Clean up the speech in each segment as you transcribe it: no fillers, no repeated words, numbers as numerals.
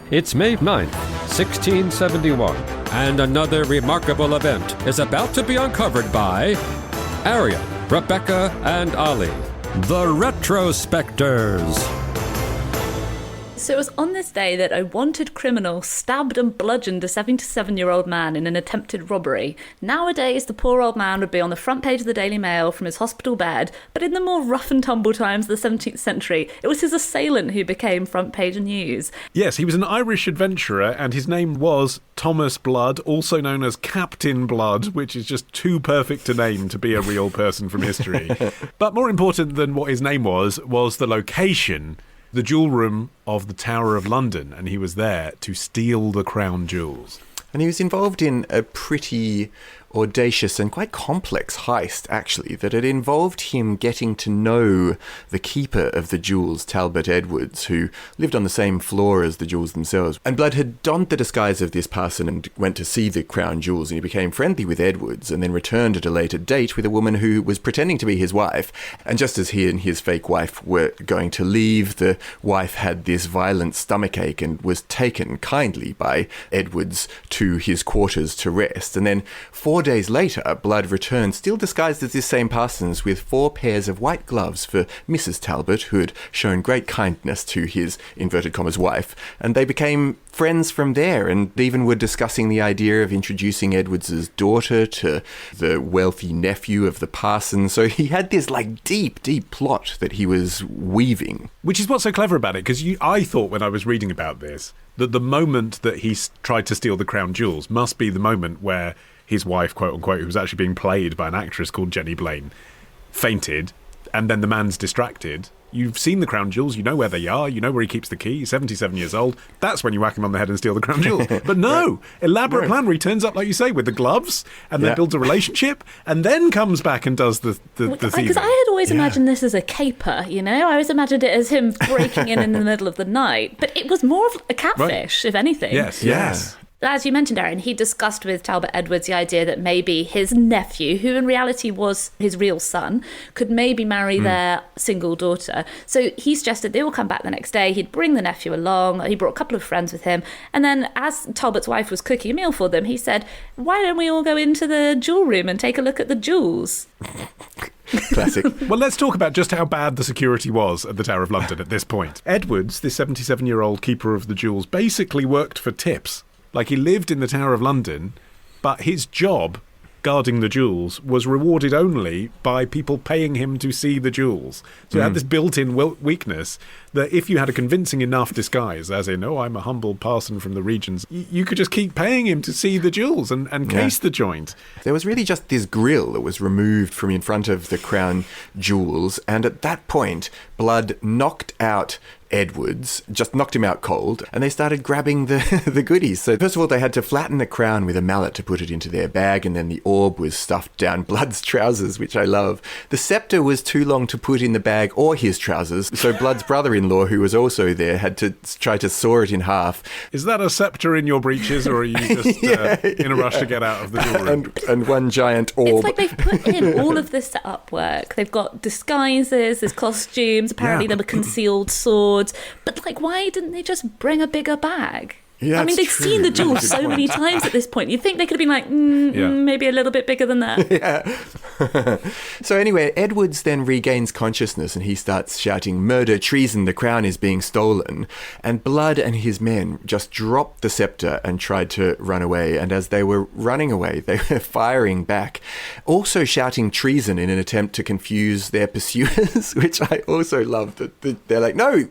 It's May 9th, 1671, and another remarkable event is about to be uncovered by Arion, Rebecca, and Olly, the Retrospectors. So it was on this day that a wanted criminal stabbed and bludgeoned a 77-year-old man in an attempted robbery. Nowadays, the poor old man would be on the front page of the Daily Mail from his hospital bed, but in the more rough and tumble times of the 17th century, it was his assailant who became front page news. Yes, he was an Irish adventurer, and his name was Thomas Blood, also known as Captain Blood, which is just too perfect a name to be a real person from history. But more important than what his name was the location. The jewel room of the Tower of London, and he was there to steal the crown jewels. And he was involved in a pretty audacious and quite complex heist, actually, that had involved him getting to know the keeper of the jewels, Talbot Edwards, who lived on the same floor as the jewels themselves. And Blood had donned the disguise of this parson and went to see the crown jewels, and he became friendly with Edwards and then returned at a later date with a woman who was pretending to be his wife. And just as he and his fake wife were going to leave, the wife had this violent stomachache and was taken kindly by Edwards to his quarters to rest. And then 4 days later, Blood returned, still disguised as this same parson's, with 4 pairs of white gloves for Mrs. Talbot, who had shown great kindness to his, inverted commas, wife, and they became friends from there, and even were discussing the idea of introducing Edwards's daughter to the wealthy nephew of the parson. So he had this deep plot that he was weaving. Which is what's so clever about it, because I thought when I was reading about this, that the moment that he tried to steal the crown jewels must be the moment where his wife, quote unquote, who was actually being played by an actress called Jenny Blaine, fainted, and then the man's distracted. You've seen the crown jewels, you know where they are, you know where he keeps the key, he's 77 years old. That's when you whack him on the head and steal the crown jewels. But no, elaborate plan where he turns up, like you say, with the gloves, and then builds a relationship, and then comes back and does the thieving. Because I had always imagined this as a caper, you know? I always imagined it as him breaking in the middle of the night. But it was more of a catfish, if anything. Yes. As you mentioned, Aaron, he discussed with Talbot Edwards the idea that maybe his nephew, who in reality was his real son, could maybe marry their single daughter. So he suggested they all come back the next day. He'd bring the nephew along. He brought a couple of friends with him. And then as Talbot's wife was cooking a meal for them, he said, why don't we all go into the jewel room and take a look at the jewels? Classic. Well, let's talk about just how bad the security was at the Tower of London at this point. Edwards, this 77-year-old keeper of the jewels, basically worked for tips. Like, he lived in the Tower of London, but his job, guarding the jewels, was rewarded only by people paying him to see the jewels. So he had this built-in weakness that if you had a convincing enough disguise, as in, I'm a humble parson from the regions, you could just keep paying him to see the jewels and case the joint. There was really just this grill that was removed from in front of the crown jewels, and at that point, Blood knocked out Edwards, just knocked him out cold, and they started grabbing the goodies. So first of all, they had to flatten the crown with a mallet to put it into their bag, and then the orb was stuffed down Blood's trousers, which I love. The scepter was too long to put in the bag or his trousers, so Blood's brother-in-law, who was also there, had to try to saw it in half. Is that a scepter in your breeches, or are you just in a rush to get out of the jewel room? And one giant orb. It's like they've put in all of this setup work. They've got disguises, there's costumes, apparently there were concealed swords. But, why didn't they just bring a bigger bag? Yeah, I mean, they've seen the jewels so many times at this point. You'd think they could have been like, maybe a little bit bigger than that. Yeah. So anyway, Edwards then regains consciousness and he starts shouting, "Murder, treason, the crown is being stolen." And Blood and his men just dropped the scepter and tried to run away. And as they were running away, they were firing back, also shouting treason in an attempt to confuse their pursuers, which I also love. That they're like, "No,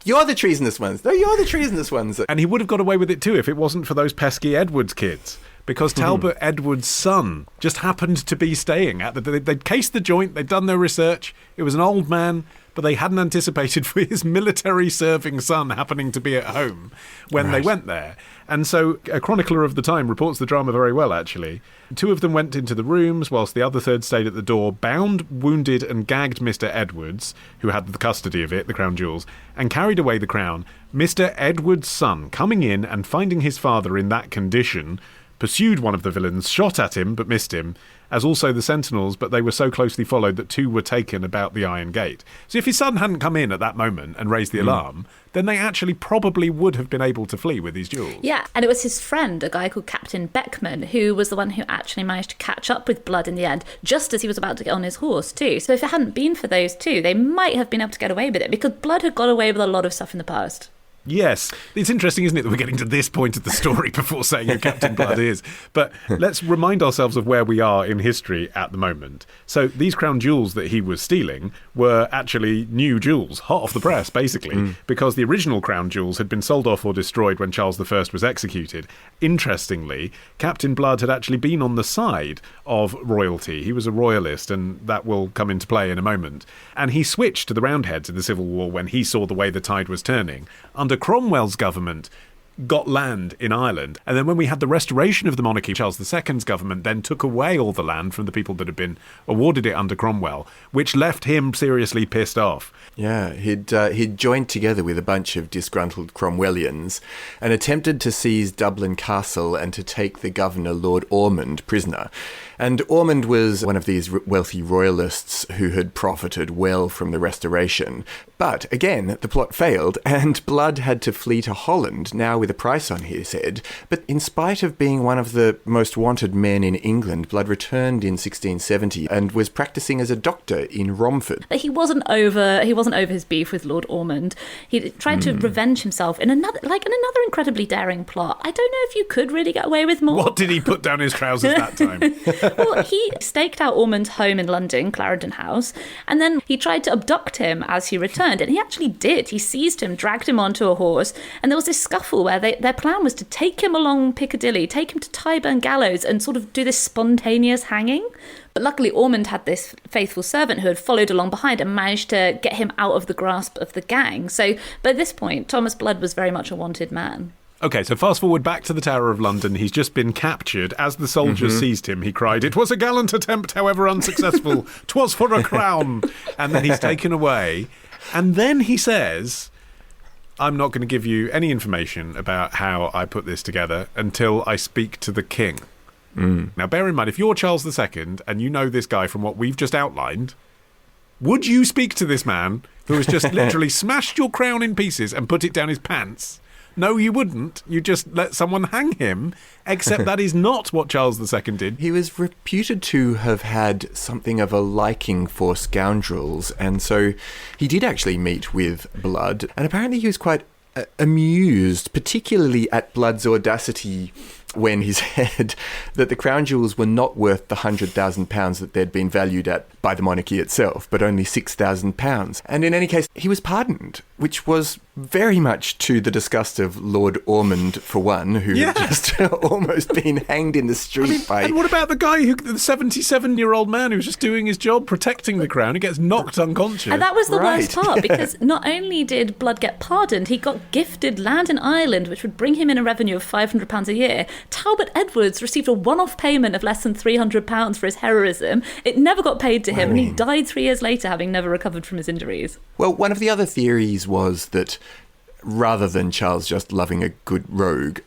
you're the treasonous ones. No, you're the treasonous ones." And he would have got away with it too if it wasn't for those pesky Edwards kids, because Talbot Edwards' son just happened to be staying at they'd cased the joint, they'd done their research, it was an old man, but they hadn't anticipated for his military serving son happening to be at home when they went there. And so a chronicler of the time reports the drama very well, actually. 2 of them went into the rooms, whilst the other third stayed at the door, bound, wounded and gagged Mr. Edwards, who had the custody of it, the crown jewels, and carried away the crown. Mr. Edwards' son, coming in and finding his father in that condition, pursued one of the villains, shot at him but missed him, as also the sentinels, but they were so closely followed that 2 were taken about the Iron Gate. So if his son hadn't come in at that moment and raised the alarm, then they actually probably would have been able to flee with these jewels. Yeah, and it was his friend, a guy called Captain Beckman, who was the one who actually managed to catch up with Blood in the end, just as he was about to get on his horse too. So if it hadn't been for those 2, they might have been able to get away with it, because Blood had got away with a lot of stuff in the past. Yes. It's interesting, isn't it, that we're getting to this point of the story before saying who Captain Blood is. But let's remind ourselves of where we are in history at the moment. So these crown jewels that he was stealing were actually new jewels, hot off the press, basically, because the original crown jewels had been sold off or destroyed when Charles I was executed. Interestingly, Captain Blood had actually been on the side of royalty. He was a royalist, and that will come into play in a moment. And he switched to the Roundheads in the Civil War when he saw the way the tide was turning. Under Cromwell's government, got land in Ireland. And then when we had the restoration of the monarchy, Charles II's government then took away all the land from the people that had been awarded it under Cromwell, which left him seriously pissed off. Yeah, he'd joined together with a bunch of disgruntled Cromwellians and attempted to seize Dublin Castle and to take the governor, Lord Ormond, prisoner. And Ormond was one of these wealthy royalists who had profited well from the restoration. But again, the plot failed, and Blood had to flee to Holland, now with a price on his head. But in spite of being one of the most wanted men in England, Blood returned in 1670 and was practicing as a doctor in Romford. But he wasn't over his beef with Lord Ormond. He tried to revenge himself in another incredibly daring plot. I don't know if you could really get away with more. What did he put down his trousers that time? Well, he staked out Ormond's home in London, Clarendon House, and then he tried to abduct him as he returned, and he actually did. He seized him, dragged him onto a horse, and there was this scuffle where their plan was to take him along Piccadilly, take him to Tyburn Gallows, and sort of do this spontaneous hanging. But luckily, Ormond had this faithful servant who had followed along behind and managed to get him out of the grasp of the gang. So by this point, Thomas Blood was very much a wanted man. Okay, so fast forward back to the Tower of London. He's just been captured. As the soldiers seized him, he cried, "It was a gallant attempt, however unsuccessful. 'Twas for a crown." And then he's taken away. And then he says, "I'm not going to give you any information about how I put this together until I speak to the king." Now, bear in mind, if you're Charles II and you know this guy from what we've just outlined, would you speak to this man who has just literally smashed your crown in pieces and put it down his pants? No, you wouldn't. You just let someone hang him, except that is not what Charles II did. He was reputed to have had something of a liking for scoundrels, and so he did actually meet with Blood, and apparently he was quite amused, particularly at Blood's audacity when he said that the crown jewels were not worth the £100,000 that they'd been valued at by the monarchy itself, but only £6,000. And in any case, he was pardoned, which was very much to the disgust of Lord Ormond, for one, who had just almost been hanged in the street by... And what about the guy, the 77-year-old man who's just doing his job, protecting the crown? He gets knocked unconscious. And that was the worst part, because not only did Blood get pardoned, he got gifted land in Ireland, which would bring him in a revenue of £500 a year. Talbot Edwards received a one-off payment of less than £300 for his heroism. It never got paid to him, and he died 3 years later, having never recovered from his injuries. Well, one of the other theories was that rather than Charles just loving a good rogue,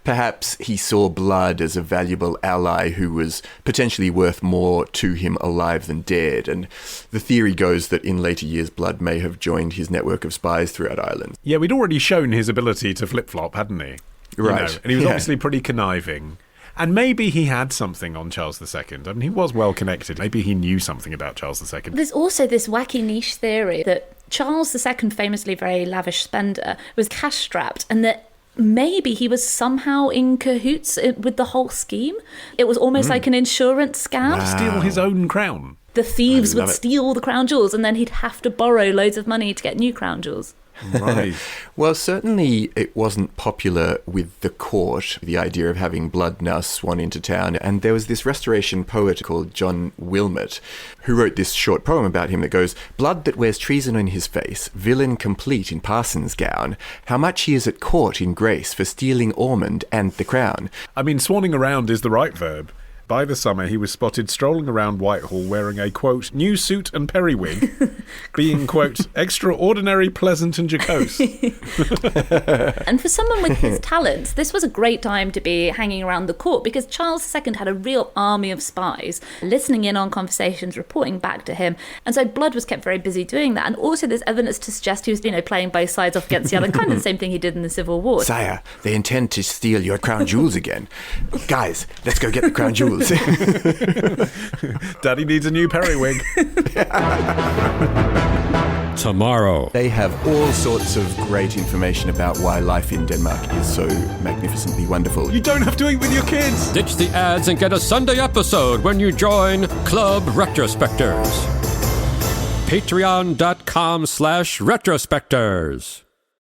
perhaps he saw Blood as a valuable ally who was potentially worth more to him alive than dead. And the theory goes that in later years, Blood may have joined his network of spies throughout Ireland. Yeah, we'd already shown his ability to flip-flop, hadn't he? Right. And he was obviously pretty conniving. And maybe he had something on Charles II. I mean, he was well connected. Maybe he knew something about Charles II. There's also this wacky niche theory that Charles II, famously very lavish spender, was cash-strapped, and that maybe he was somehow in cahoots with the whole scheme. It was almost like an insurance scam. Wow. Steal his own crown. The thieves would steal the crown jewels, and then he'd have to borrow loads of money to get new crown jewels. Right. Well, certainly it wasn't popular with the court, the idea of having Blood now swan into town. And there was this restoration poet called John Wilmot who wrote this short poem about him that goes, "Blood that wears treason in his face, villain complete in parson's gown, how much he is at court in grace for stealing Ormond and the crown." I mean, swanning around is the right verb. By the summer, he was spotted strolling around Whitehall wearing a, quote, new suit and periwig, being, quote, extraordinary, pleasant and jocose. And for someone with his talents, this was a great time to be hanging around the court because Charles II had a real army of spies listening in on conversations, reporting back to him. And so Blood was kept very busy doing that. And also there's evidence to suggest he was, playing both sides off against the other, kind of the same thing he did in the Civil War. Sire, they intend to steal your crown jewels again. Guys, let's go get the crown jewels. Daddy needs a new periwig. Tomorrow. They have all sorts of great information about why life in Denmark is so magnificently wonderful. You don't have to eat with your kids. Ditch the ads and get a Sunday episode when you join Club Retrospectors. Patreon.com/retrospectors.